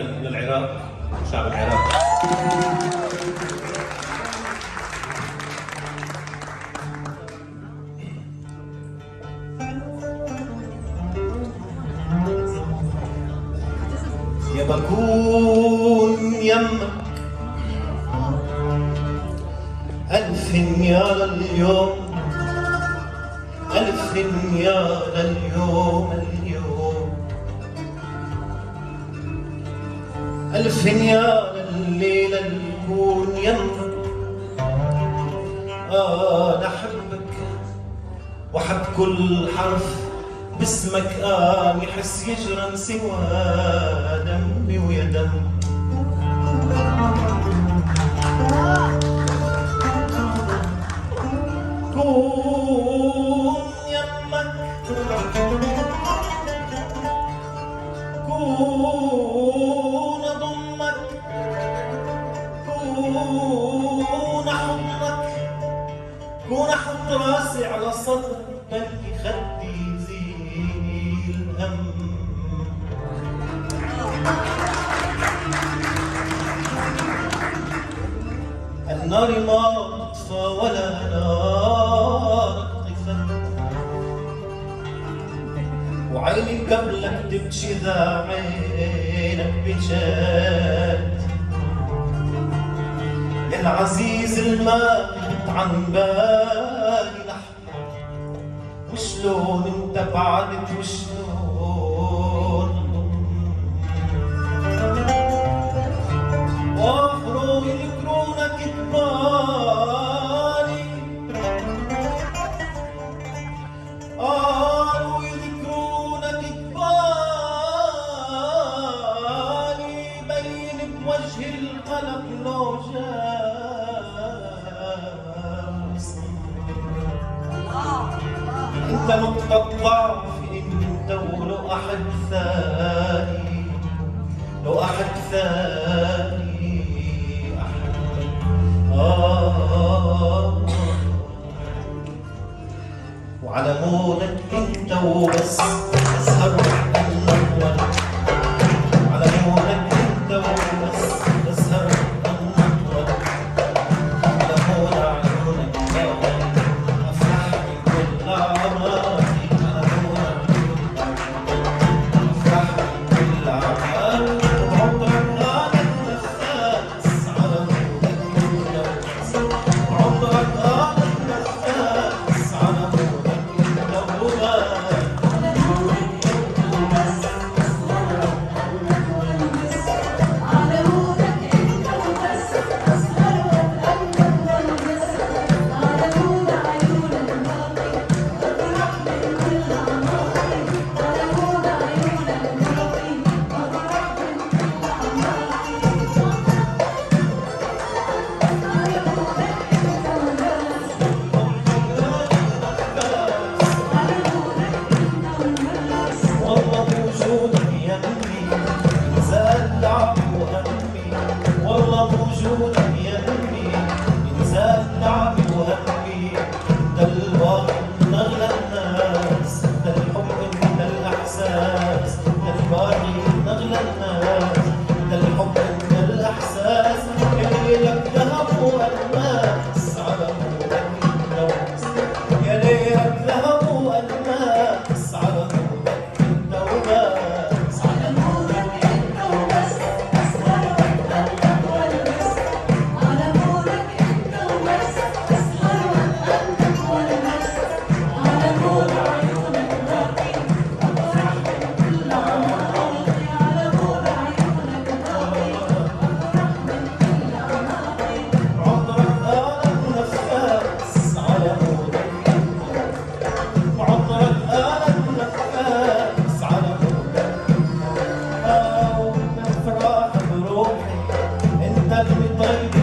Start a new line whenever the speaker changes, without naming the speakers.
للعراق، شعب العراق. يا بكون يمك ألف يا لليوم، ألف يا لليوم اليوم، ألف يا لليلة الكون يمك. أنا أحبك وأحب كل حرف باسمك، يحس يجرن سوى دمي ويا دم. كون يمك، كون أضمك، كون أحضنك، كون أحط راسي على صدرك، بلكي خدي يزيل الهم. النار ما تطفى ولا نار طفت، وعيني قبلك تبكي ذا عينك بجد. يا العزيز المات عن بالي لحظة، وشلون انت بعدت وشلون واخروا يذكرونك ببالي، يذكرونك ببالي، بين بوجه القلق لو جاء. انت نقطة ضعف، انت ولو احد ثاني، لو احد ثاني احبك. وعلى مودك انت وبس اسهر النور، على مودك انت وبس اسهر النور، على مود عيونك افرح بكل اعماري، على مود عيونك افرح بكل اعماري. وعمرك انا النفاس على مودك انت وبس، عمرك انا النفاس على مودك انت وبس. والله بوجودك يهمني انزال لعبي وهمي، والله بوجودك يهمي انزال لعبي وهمي. ده الواقع من اغلى الناس، ده الحب من الاحساس، ده الباقي من اغلى الناس، ده الحب من الاحساس. اللي لك ذهب والماس على مودك انت وبس، يا ليلك ذهب والماس على مودك انت وبس.
على مودك انت وبس اسهر واتألم والبس، على مودك انت وبس اسهر واتألم والبس، على مود عيونك باقي افرح بكل اعماري، على مود عيونك باقي افرح بكل اعماري.
عمرك انا النفاس على مودك انت، عمرك انا النفاس على مودك. ومن افراح بروحي انت اللي طيب